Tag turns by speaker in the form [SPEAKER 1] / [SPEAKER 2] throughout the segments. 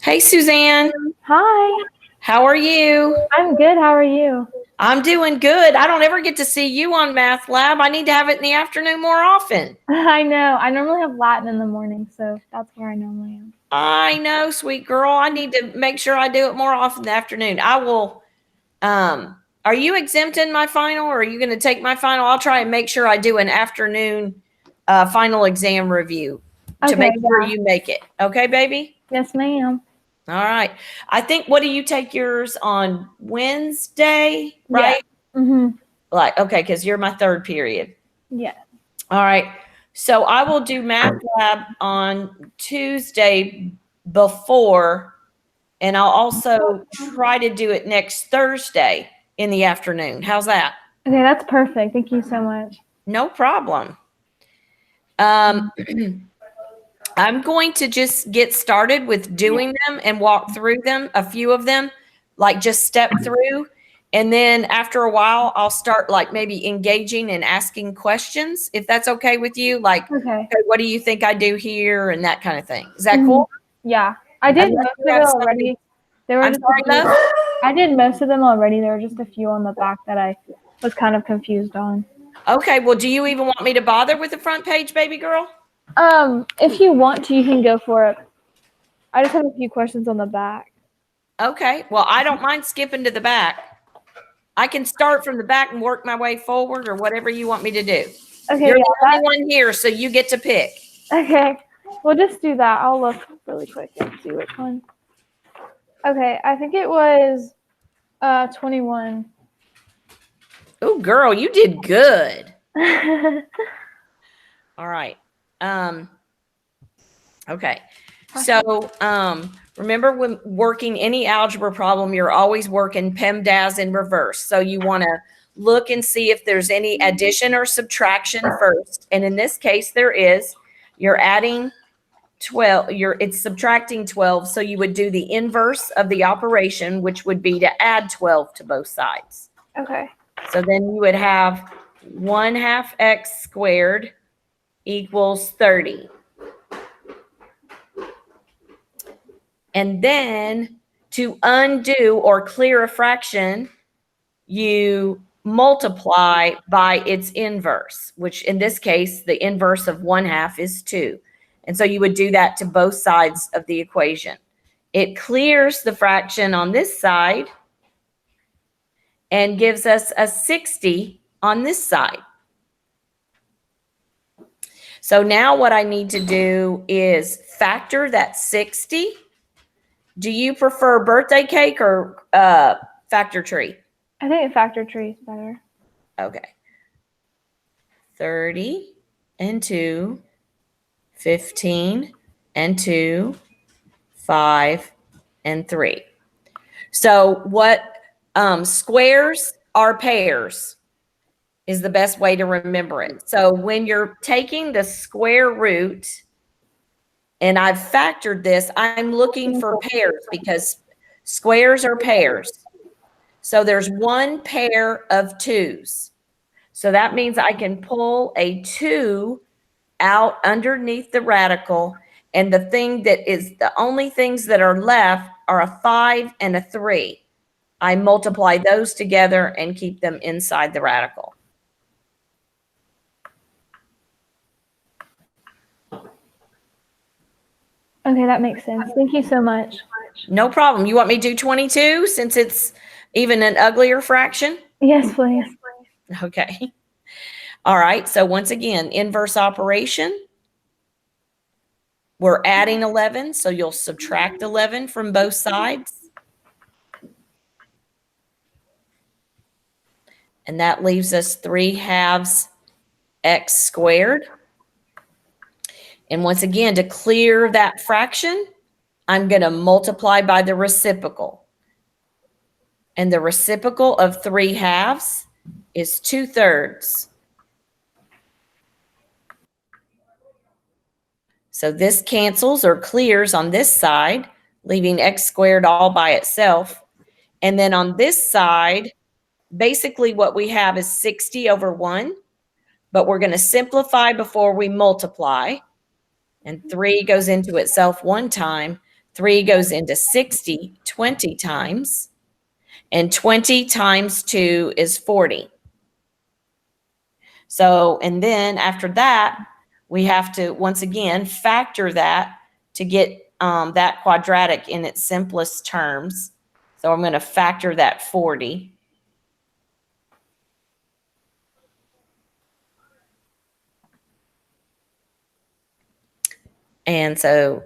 [SPEAKER 1] Hey, Suzanne.
[SPEAKER 2] Hi,
[SPEAKER 1] How are you?
[SPEAKER 2] I'm good. How are you?
[SPEAKER 1] I'm doing good. I don't ever get to see you on Math Lab. I need to have it in the afternoon more often.
[SPEAKER 2] I know. I normally have Latin in the morning, so that's where I normally am.
[SPEAKER 1] I know, sweet girl. I need to make sure I do it more often in the afternoon. I will. Are you exempting my final, or are you going to take my final? I'll try and make sure I do an afternoon final exam review to
[SPEAKER 2] Okay,
[SPEAKER 1] make sure
[SPEAKER 2] yeah.
[SPEAKER 1] you make it. Okay, baby?
[SPEAKER 2] Yes, ma'am.
[SPEAKER 1] All right. I think, what do you take yours on Wednesday,
[SPEAKER 2] Yeah.
[SPEAKER 1] right?
[SPEAKER 2] Mhm.
[SPEAKER 1] Like, okay, because you're my third period.
[SPEAKER 2] Yeah.
[SPEAKER 1] All right. So I will do Math Lab on Tuesday before, and I'll also try to do it next Thursday in the afternoon. How's that?
[SPEAKER 2] Okay, that's perfect. Thank you so much.
[SPEAKER 1] No problem. I'm going to just get started with doing them and walk through them, a few of them, like just step through. And then after a while, I'll start like maybe engaging and asking questions, if that's okay with you. Like,
[SPEAKER 2] Okay.
[SPEAKER 1] okay, what do you think I do here? And that kind of thing. Is that
[SPEAKER 2] Mhm.
[SPEAKER 1] cool?
[SPEAKER 2] Yeah. I did
[SPEAKER 1] Unless
[SPEAKER 2] most
[SPEAKER 1] you
[SPEAKER 2] of it
[SPEAKER 1] have something.
[SPEAKER 2] already. There were
[SPEAKER 1] I'm
[SPEAKER 2] just a
[SPEAKER 1] sorry,
[SPEAKER 2] few.
[SPEAKER 1] love.
[SPEAKER 2] I did most of them already. There were just a few on the back that I was kind of confused on.
[SPEAKER 1] Okay, well, do you even want me to bother with the front page, baby girl?
[SPEAKER 2] If you want to, you can go for it. I just have a few questions on the back.
[SPEAKER 1] Okay, well, I don't mind skipping to the back. I can start from the back and work my way forward, or whatever you want me to do.
[SPEAKER 2] Okay,
[SPEAKER 1] You're the
[SPEAKER 2] yeah,
[SPEAKER 1] only one here, so you get to pick.
[SPEAKER 2] okay. We'll just do that. I'll look really quick and see which one. Okay, I think it was 21.
[SPEAKER 1] Oh, girl, you did good. All right. Okay. So, remember, when working any algebra problem, you're always working PEMDAS in reverse. So you want to look and see if there's any addition or subtraction first. And in this case, there is. You're adding 12, it's subtracting 12. So you would do the inverse of the operation, which would be to add 12 to both sides.
[SPEAKER 2] Okay.
[SPEAKER 1] So then you would have 1/2 x squared equals 30. And then to undo or clear a fraction, you multiply by its inverse, which in this case, the inverse of 1/2 is 2. And so you would do that to both sides of the equation. It clears the fraction on this side and gives us a 60 on this side. So now what I need to do is factor that 60. Do you prefer birthday cake or factor tree?
[SPEAKER 2] I think a factor tree is better.
[SPEAKER 1] Okay. 30 and 2, 15 and 2, 5 and 3. So what squares are pairs is the best way to remember it. So when you're taking the square root, and I've factored this, I'm looking for pairs because squares are pairs. So there's one pair of 2's. So that means I can pull a 2 out underneath the radical, and the only things that are left are a 5 and a 3. I multiply those together and keep them inside the radical.
[SPEAKER 2] Okay, that makes sense. Thank you so much.
[SPEAKER 1] No problem. You want me to do 22 since it's even an uglier fraction?
[SPEAKER 2] Yes, please.
[SPEAKER 1] Okay. All right. So once again, inverse operation. We're adding 11, so you'll subtract 11 from both sides. And that leaves us 3/2 x squared. And once again, to clear that fraction, I'm going to multiply by the reciprocal. And the reciprocal of 3/2 is 2/3. So this cancels or clears on this side, leaving x squared all by itself. And then on this side, basically what we have is 60 over 1, but we're going to simplify before we multiply. And 3 goes into itself one time. 3 goes into 60 20 times, and 20 times 2 is 40. So, and then after that, we have to, once again, factor that to get that quadratic in its simplest terms. So I'm going to factor that 40. And so,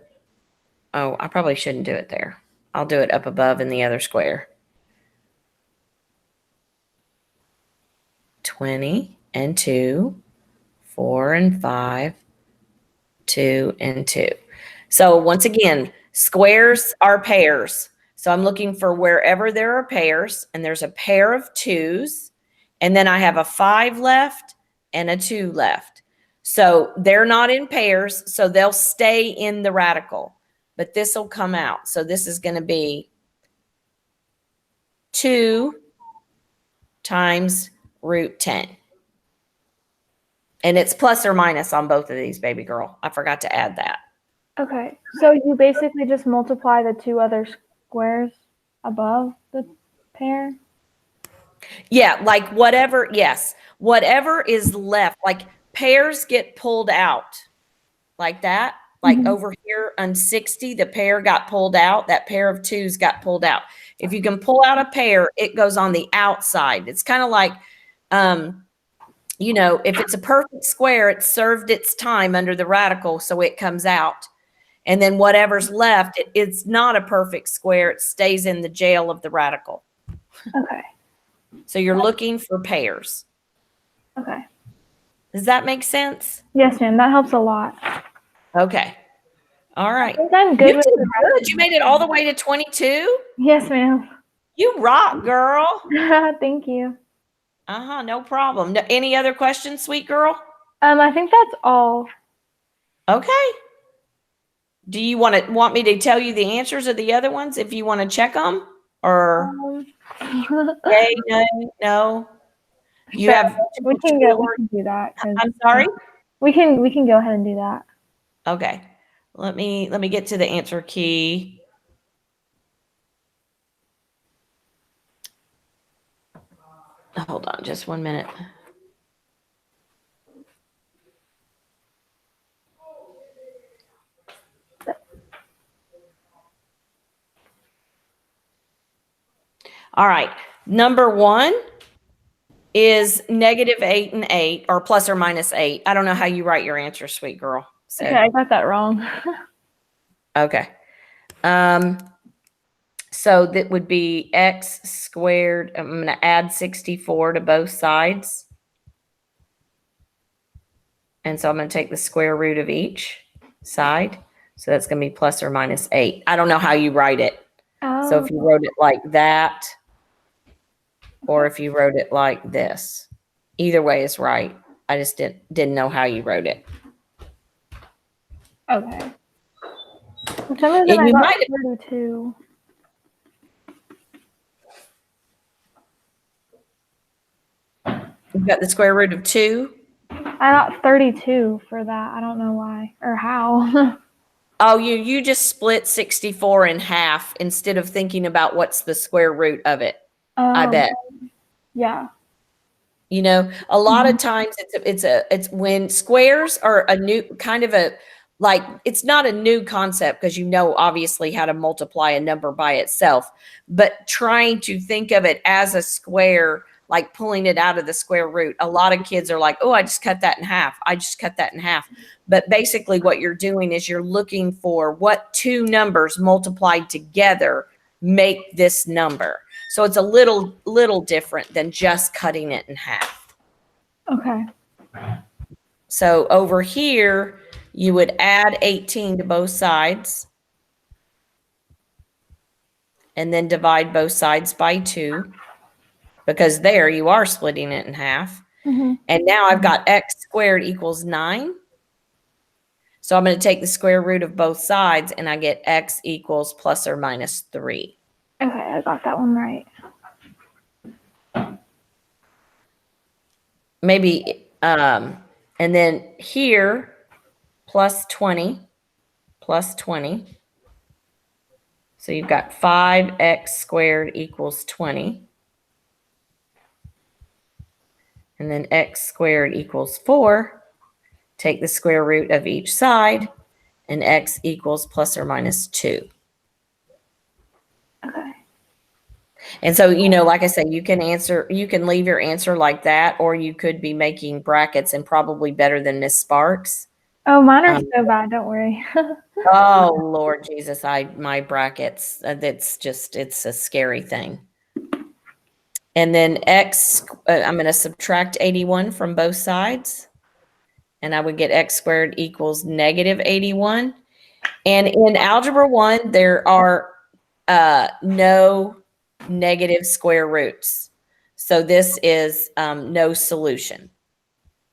[SPEAKER 1] oh, I probably shouldn't do it there. I'll do it up above in the other square. 20 and 2, 4 and 5, 2 and 2. So once again, squares are pairs. So I'm looking for wherever there are pairs, and there's a pair of 2s, and then I have a 5 left and a 2 left. So they're not in pairs, so they'll stay in the radical, but this will come out. So this is going to be 2 times root 10. And it's plus or minus on both of these, baby girl. I forgot to add that.
[SPEAKER 2] Okay, so you basically just multiply the two other squares above the pair?
[SPEAKER 1] Yeah, like whatever, yes. Whatever is left, like pairs get pulled out like that. Like over here on 60, the pair got pulled out. That pair of 2s got pulled out. If you can pull out a pair, it goes on the outside. It's kind of like, you know, if it's a perfect square, it served its time under the radical, so it comes out. And then whatever's left, it's not a perfect square. It stays in the jail of the radical.
[SPEAKER 2] Okay.
[SPEAKER 1] So you're looking for pairs.
[SPEAKER 2] Okay.
[SPEAKER 1] Does that make sense?
[SPEAKER 2] Yes, ma'am. That helps a lot.
[SPEAKER 1] Okay. All right.
[SPEAKER 2] I think I'm
[SPEAKER 1] You
[SPEAKER 2] good
[SPEAKER 1] did
[SPEAKER 2] with the
[SPEAKER 1] good. You made it all the way to 22?
[SPEAKER 2] Yes, ma'am.
[SPEAKER 1] You rock, girl.
[SPEAKER 2] Thank you.
[SPEAKER 1] No problem. No, any other questions, sweet girl?
[SPEAKER 2] I think that's all.
[SPEAKER 1] Okay. Do you want me to tell you the answers of the other ones if you want to check them? Or okay, no. You
[SPEAKER 2] Sure.
[SPEAKER 1] have
[SPEAKER 2] We can do that.
[SPEAKER 1] I'm sorry?
[SPEAKER 2] We can go ahead and do that.
[SPEAKER 1] Okay. Let me get to the answer key. Hold on just 1 minute. All right. Number 1 is -8 and 8, or plus or minus 8. I don't know how you write your answer, sweet girl. So,
[SPEAKER 2] Okay, I got that wrong.
[SPEAKER 1] okay. So that would be x squared. I'm going to add 64 to both sides. And so I'm going to take the square root of each side. So that's going to be plus or minus 8. I don't know how you write it.
[SPEAKER 2] Oh.
[SPEAKER 1] So if you wrote it like that, or if you wrote it like this, either way is right. I just didn't know how you wrote it.
[SPEAKER 2] Okay. For some reason, I got 32.
[SPEAKER 1] You've got the square root of 2.
[SPEAKER 2] I got 32 for that. I don't know why or how.
[SPEAKER 1] Oh, you just split 64 in half instead of thinking about what's the square root of it. I bet.
[SPEAKER 2] Yeah.
[SPEAKER 1] You know, a lot of times it's when squares are a new kind of it's not a new concept because you know obviously how to multiply a number by itself, but trying to think of it as a square, like pulling it out of the square root. A lot of kids are like, oh, I just cut that in half. I just cut that in half. But basically what you're doing is you're looking for what two numbers multiplied together make this number. So it's a little different than just cutting it in half.
[SPEAKER 2] Okay.
[SPEAKER 1] So over here, you would add 18 to both sides. And then divide both sides by 2. Because there you are splitting it in half.
[SPEAKER 2] Mm-hmm.
[SPEAKER 1] And now I've got x squared equals 9. So I'm going to take the square root of both sides and I get x equals plus or minus 3.
[SPEAKER 2] Okay, I got that one right.
[SPEAKER 1] Maybe, and then here, plus 20. So you've got 5x squared equals 20. And then x squared equals 4. Take the square root of each side, and x equals plus or minus 2.
[SPEAKER 2] Okay.
[SPEAKER 1] And so, like I said, you can leave your answer like that, or you could be making brackets, and probably better than Miss Sparks.
[SPEAKER 2] Oh, mine are so bad. Don't worry.
[SPEAKER 1] Oh, Lord Jesus, my brackets, it's a scary thing. And then x, I'm going to subtract 81 from both sides. And I would get x squared equals negative 81. And in Algebra 1, there are no negative square roots. So this is no solution.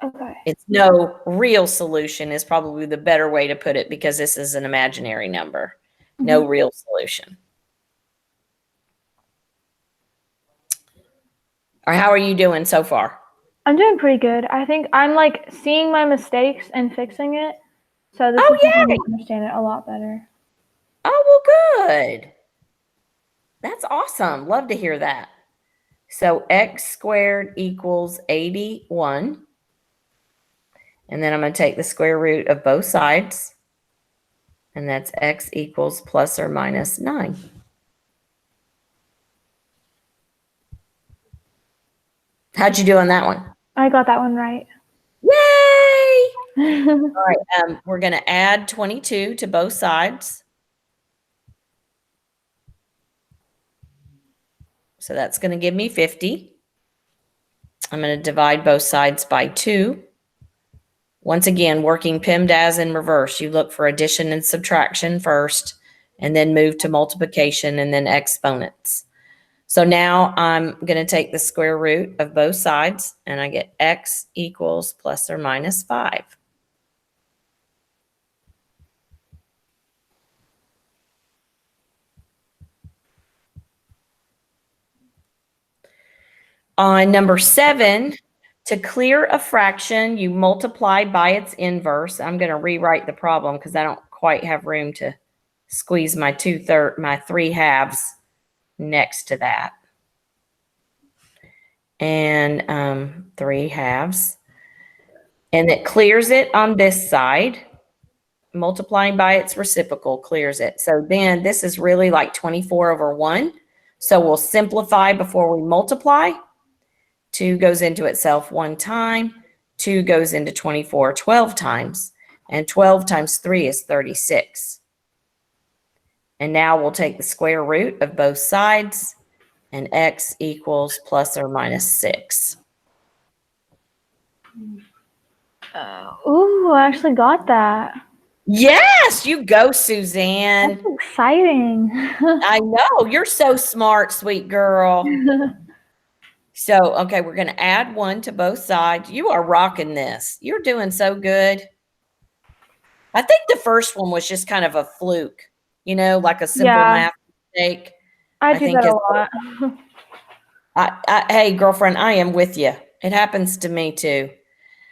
[SPEAKER 2] Okay.
[SPEAKER 1] It's no real solution is probably the better way to put it, because this is an imaginary number. No real solution. Or how are you doing so far?
[SPEAKER 2] I'm doing pretty good. I think I'm like seeing my mistakes and fixing it. So this is helping me understand it a lot better.
[SPEAKER 1] Oh, well, good. That's awesome. Love to hear that. So x squared equals 81. And then I'm going to take the square root of both sides. And that's x equals plus or minus 9. How'd you do on that one?
[SPEAKER 2] I got that one right.
[SPEAKER 1] Yay! All right, we're going to add 22 to both sides. So that's going to give me 50. I'm going to divide both sides by 2. Once again, working PEMDAS in reverse. You look for addition and subtraction first, and then move to multiplication and then exponents. So now I'm going to take the square root of both sides, and I get x equals plus or minus 5. On number 7, to clear a fraction, you multiply by its inverse. I'm going to rewrite the problem because I don't quite have room to squeeze my 3 halves next to that. And 3 halves. And it clears it on this side. Multiplying by its reciprocal clears it. So then this is really like 24 over 1. So we'll simplify before we multiply. 2 goes into itself 1 time. 2 goes into 24 12 times. And 12 times 3 is 36. And now we'll take the square root of both sides. And x equals plus or minus 6.
[SPEAKER 2] Ooh, I actually got that.
[SPEAKER 1] Yes, you go, Suzanne.
[SPEAKER 2] That's exciting.
[SPEAKER 1] I know. You're so smart, sweet girl. So, okay, we're going to add 1 to both sides. You are rocking this. You're doing so good. I think the first one was just kind of a fluke, like a simple math mistake.
[SPEAKER 2] I do that a lot.
[SPEAKER 1] Hey, girlfriend, I am with you. It happens to me too.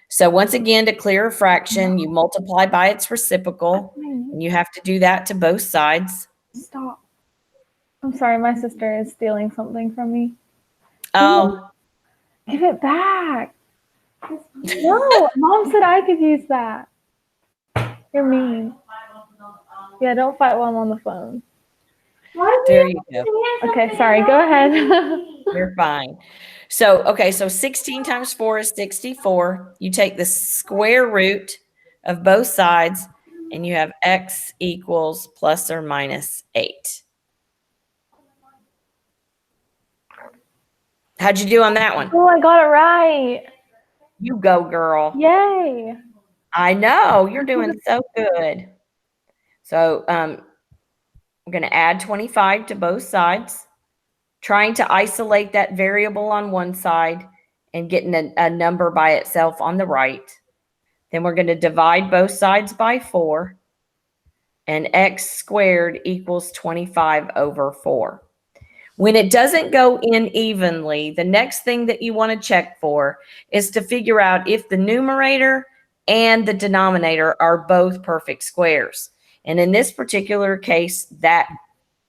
[SPEAKER 1] So once again, to clear a fraction, you multiply by its reciprocal, and you have to do that to both sides.
[SPEAKER 2] Stop. I'm sorry, my sister is stealing something from me.
[SPEAKER 1] Oh.
[SPEAKER 2] Give it back. No, Mom said I could use that. You're mean. Yeah, don't fight while I'm on the phone.
[SPEAKER 1] There you go.
[SPEAKER 2] Okay, sorry. Go ahead.
[SPEAKER 1] You're fine. So, okay, so 16 times 4 is 64. You take the square root of both sides, and you have x equals plus or minus 8. How'd you do on that one?
[SPEAKER 2] Oh, I got it right.
[SPEAKER 1] You go, girl.
[SPEAKER 2] Yay.
[SPEAKER 1] I know. You're doing so good. So, we're going to add 25 to both sides, trying to isolate that variable on one side and getting a number by itself on the right. Then we're going to divide both sides by 4, and x squared equals 25 over 4. When it doesn't go in evenly, the next thing that you want to check for is to figure out if the numerator and the denominator are both perfect squares. And in this particular case, that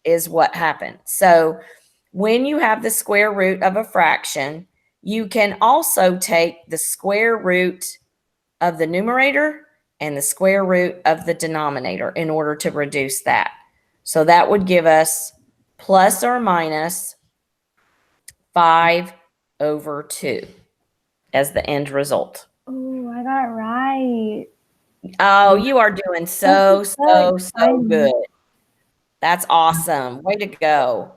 [SPEAKER 1] is what happened. So when you have the square root of a fraction, you can also take the square root of the numerator and the square root of the denominator in order to reduce that. So that would give us plus or minus 5/2 as the end result.
[SPEAKER 2] Oh, I got it right.
[SPEAKER 1] Oh, you are doing so
[SPEAKER 2] exciting.
[SPEAKER 1] good. That's awesome. Way to go.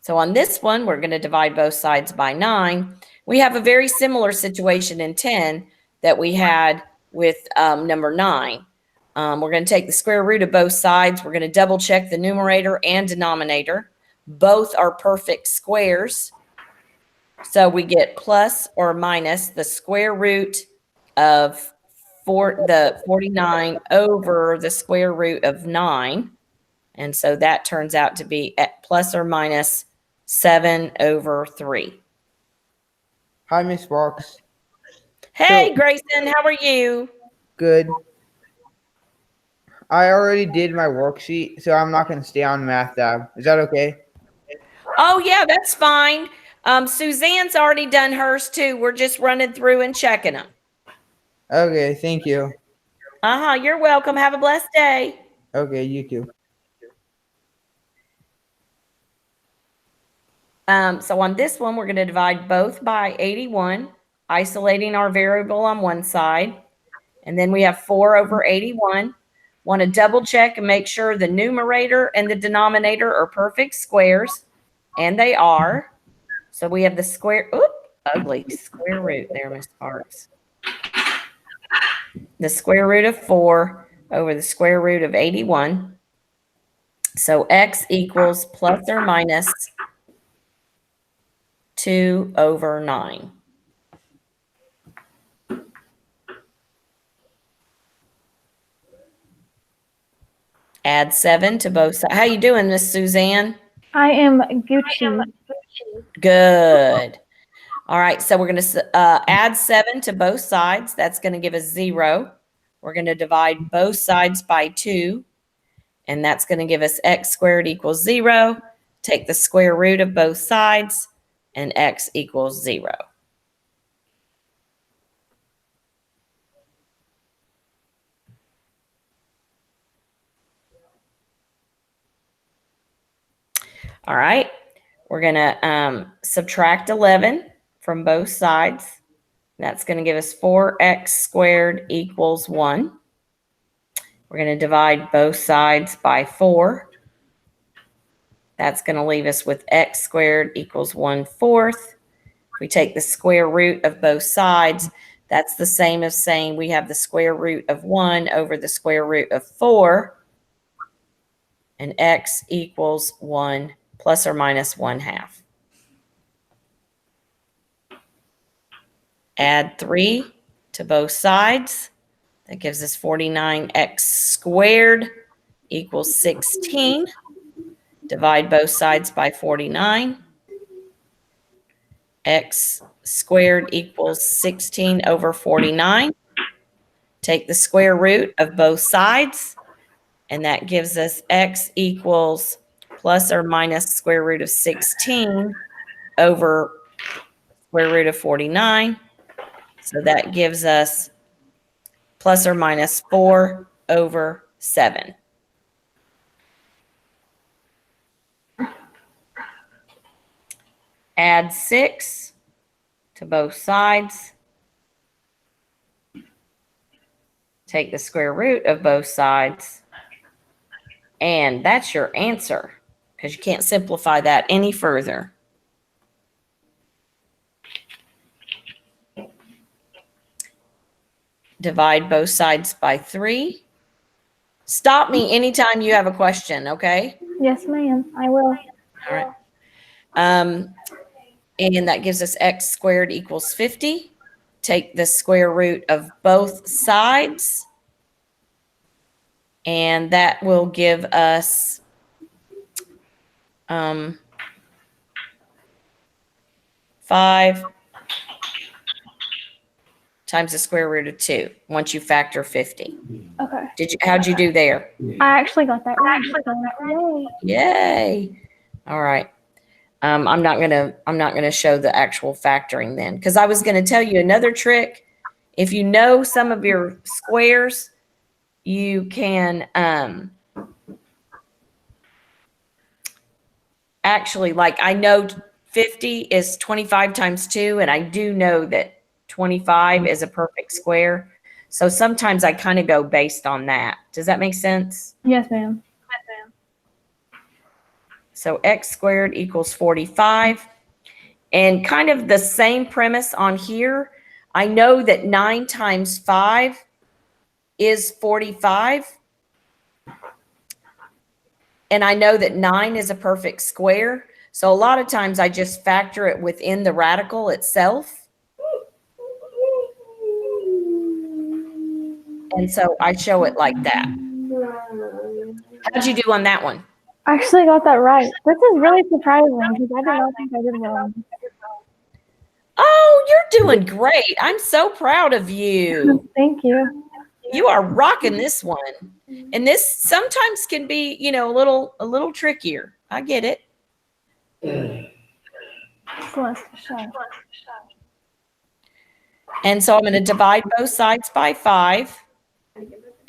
[SPEAKER 1] So on this one, we're going to divide both sides by 9. We have a very similar situation in 10 that we had with number 9. We're going to take the square root of both sides. We're going to double check the numerator and denominator. Both are perfect squares. So we get plus or minus the square root of the 49 over the square root of 9. And so that turns out to be at plus or minus 7/3.
[SPEAKER 3] Hi, Miss Fox.
[SPEAKER 1] Hey,
[SPEAKER 3] So-
[SPEAKER 1] Grayson, how are you?
[SPEAKER 3] Good. I already did my worksheet, so I'm not going to stay on Math Lab. Is that okay?
[SPEAKER 1] Oh, yeah, that's fine. Suzanne's already done hers too. We're just running through and checking them.
[SPEAKER 3] Okay, thank you.
[SPEAKER 1] You're welcome. Have a blessed day.
[SPEAKER 3] Okay, you too.
[SPEAKER 1] So on this one, we're going to divide both by 81, isolating our variable on one side. And then we have 4/81. Want to double check and make sure the numerator and the denominator are perfect squares. And they are. So we have the square, ugly square root there, Miss Sparks. The square root of 4 over the square root of 81. So x equals plus or minus 2/9. Add 7 to both sides. How you doing, Miss Suzanne?
[SPEAKER 2] I am Gucci.
[SPEAKER 1] Good. All right, so we're going to add 7 to both sides. That's going to give us 0. We're going to divide both sides by 2, and that's going to give us x squared equals 0. Take the square root of both sides, and x equals 0. All right, we're going to subtract 11 from both sides. That's going to give us 4x squared equals 1. We're going to divide both sides by 4. That's going to leave us with x squared equals 1/4. If we take the square root of both sides, that's the same as saying we have the square root of 1 over the square root of 4. And x equals 1 plus or minus 1/2. Add 3 to both sides. That gives us 49x squared equals 16. Divide both sides by 49. X squared equals 16/49. Take the square root of both sides, and that gives us x equals plus or minus square root of 16 over square root of 49. So that gives us plus or minus 4/7. Add 6 to both sides. Take the square root of both sides. And that's your answer, because you can't simplify that any further. Divide both sides by 3. Stop me anytime you have a question, okay?
[SPEAKER 2] Yes, ma'am. I will.
[SPEAKER 1] All right. And that gives us x squared equals 50. Take the square root of both sides, and that will give us 5 times the square root of 2 once you factor 50.
[SPEAKER 2] Okay.
[SPEAKER 1] How'd you do there?
[SPEAKER 2] I actually got that right. Yay.
[SPEAKER 1] Yay. All right. I'm not gonna show the actual factoring then, because I was gonna tell you another trick. If you know some of your squares, you can actually, like, I know 50 is 25 times 2, and I do know that 25 is a perfect square. So sometimes I kind of go based on that. Does that make sense?
[SPEAKER 2] Yes, ma'am.
[SPEAKER 1] So x squared equals 45. And kind of the same premise on here. I know that 9 times 5 is 45. And I know that 9 is a perfect square. So a lot of times I just factor it within the radical itself. And so I show it like that. How'd you do on that one?
[SPEAKER 2] I actually got that right. This is really surprising because I did not think I did well.
[SPEAKER 1] Oh, you're doing great. I'm so proud of you.
[SPEAKER 2] Thank you.
[SPEAKER 1] You are rocking this one. And this sometimes can be, a little trickier. I get it. And so I'm going to divide both sides by 5.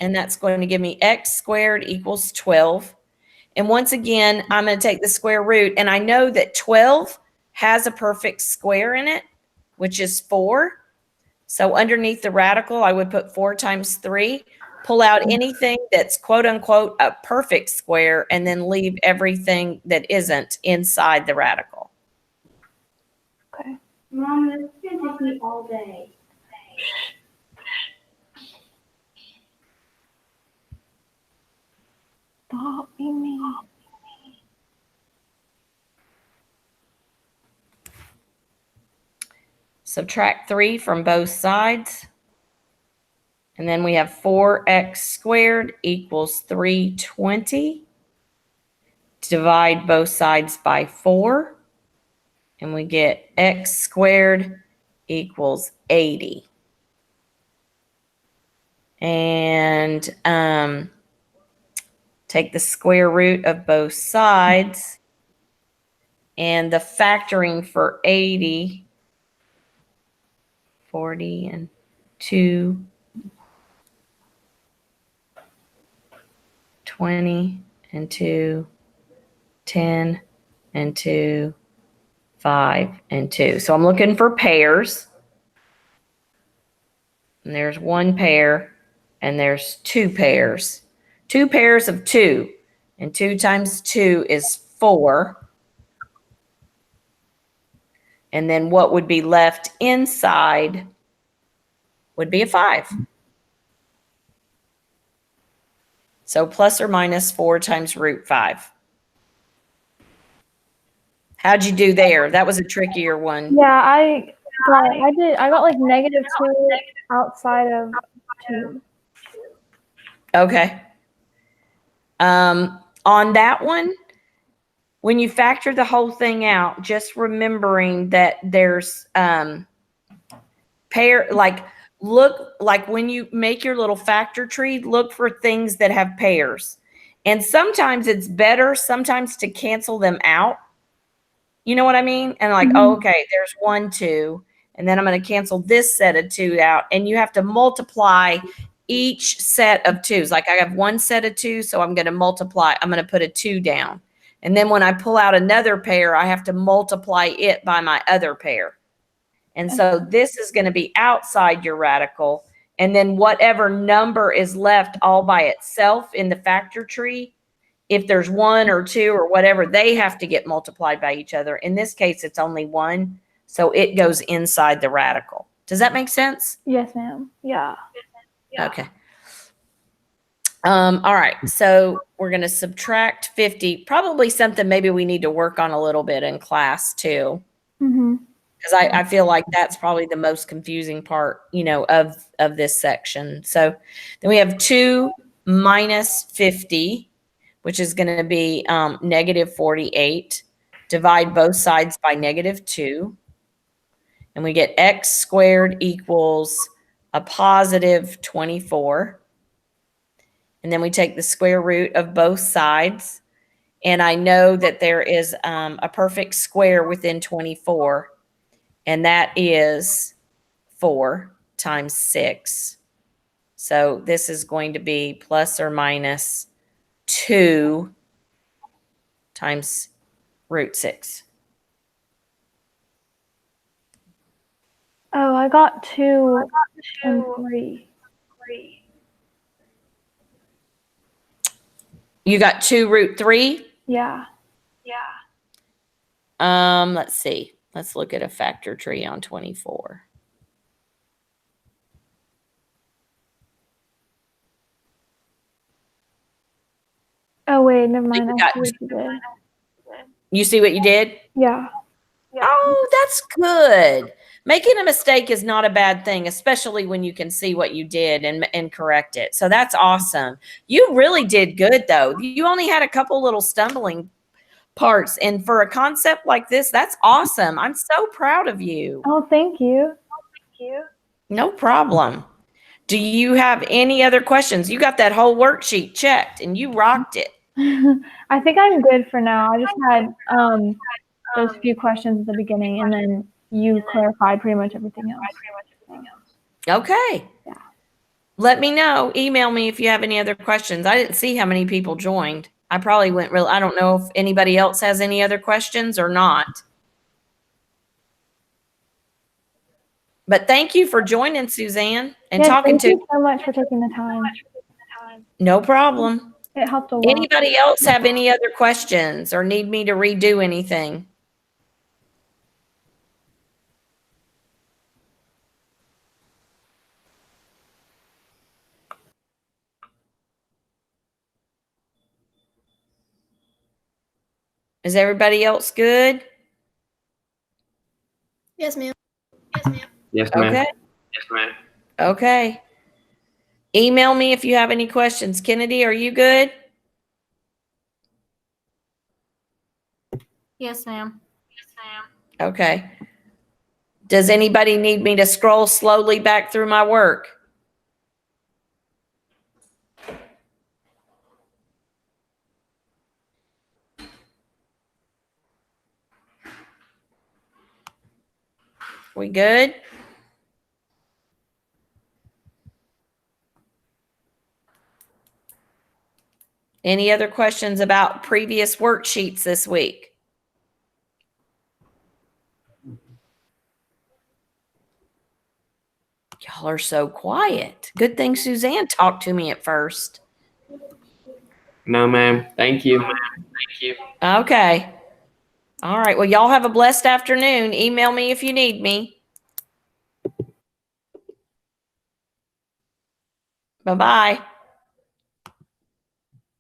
[SPEAKER 1] And that's going to give me x squared equals 12. And once again, I'm going to take the square root. And I know that 12 has a perfect square in it, which is 4. So underneath the radical, I would put 4 times 3. Pull out anything that's quote unquote a perfect square, and then leave everything that isn't inside the radical.
[SPEAKER 2] Okay.
[SPEAKER 4] Mom, this is going to take me all day.
[SPEAKER 2] Stop being mean.
[SPEAKER 1] Subtract 3 from both sides. And then we have 4x squared equals 320. Divide both sides by 4. And we get x squared equals 80. And take the square root of both sides. And the factoring for 80, 40 and 2, 20 and 2, 10 and 2, 5 and 2. So I'm looking for pairs. And there's 1 pair, and there's 2 pairs. 2 pairs of 2. And 2 times 2 is 4. And then what would be left inside would be a 5. So plus or minus 4 times root 5. How'd you do there? That was a trickier one.
[SPEAKER 2] Yeah, I got like -2 outside of 2.
[SPEAKER 1] Okay. On that one, when you factor the whole thing out, just remembering that there's look like when you make your little factor tree, look for things that have pairs. And sometimes it's better sometimes to cancel them out. You know what I mean? And like, oh, okay, there's 1, 2, and then I'm going to cancel this set of 2 out. And you have to multiply each set of 2s. Like I have 1 set of 2, so I'm going to multiply. I'm going to put a 2 down. And then when I pull out another pair, I have to multiply it by my other pair. And so this is going to be outside your radical. And then whatever number is left all by itself in the factor tree, if there's 1 or 2 or whatever, they have to get multiplied by each other. In this case, it's only 1. So it goes inside the radical. Does that make sense?
[SPEAKER 2] Yes, ma'am. Yeah.
[SPEAKER 1] Okay. All right. So we're going to subtract 50. Probably something maybe we need to work on a little bit in class too. Because I feel like that's probably the most confusing part, of this section. So then we have 2 minus 50, which is going to be negative 48. Divide both sides by -2. And we get x squared equals a positive 24. And then we take the square root of both sides. And I know that there is a perfect square within 24. And that is 4 times 6. So this is going to be plus or minus 2 times root 6.
[SPEAKER 2] Oh, I got 2 and 3.
[SPEAKER 1] You got 2 root 3?
[SPEAKER 2] Yeah.
[SPEAKER 1] Let's see. Let's look at a factor tree on 24.
[SPEAKER 2] Oh, wait, never mind.
[SPEAKER 1] You
[SPEAKER 2] I
[SPEAKER 1] got-
[SPEAKER 2] see what you did.
[SPEAKER 1] You see what you did?
[SPEAKER 2] Yeah.
[SPEAKER 1] Oh, that's good. Making a mistake is not a bad thing, especially when you can see what you did and correct it. So that's awesome. You really did good, though. You only had a couple little stumbling parts. And for a concept like this, that's awesome. I'm so proud of you.
[SPEAKER 2] Oh, thank you.
[SPEAKER 1] No problem. Do you have any other questions? You got that whole worksheet checked and you rocked it.
[SPEAKER 2] I think I'm good for now. I just had those few questions at the beginning, and then you clarified pretty much everything else.
[SPEAKER 1] Okay.
[SPEAKER 2] Yeah.
[SPEAKER 1] Let me know. Email me if you have any other questions. I didn't see how many people joined. I probably went real. I don't know if anybody else has any other questions or not. But thank you for joining, Suzanne, and
[SPEAKER 2] Yes,
[SPEAKER 1] talking
[SPEAKER 2] thank
[SPEAKER 1] to
[SPEAKER 2] you so much for taking the time.
[SPEAKER 1] No problem.
[SPEAKER 2] It helped a lot.
[SPEAKER 1] Anybody else have any other questions or need me to redo anything? Is everybody else good?
[SPEAKER 5] Yes, ma'am.
[SPEAKER 6] Yes, ma'am.
[SPEAKER 1] Okay. Okay. Email me if you have any questions. Kennedy, are you good?
[SPEAKER 5] Yes, ma'am.
[SPEAKER 1] Okay. Does anybody need me to scroll slowly back through my work? We good? Any other questions about previous worksheets this week? Y'all are so quiet. Good thing Suzanne talked to me at first.
[SPEAKER 6] No, ma'am. Thank you.
[SPEAKER 1] Okay. All right. Well, y'all have a blessed afternoon. Email me if you need me. Bye-bye.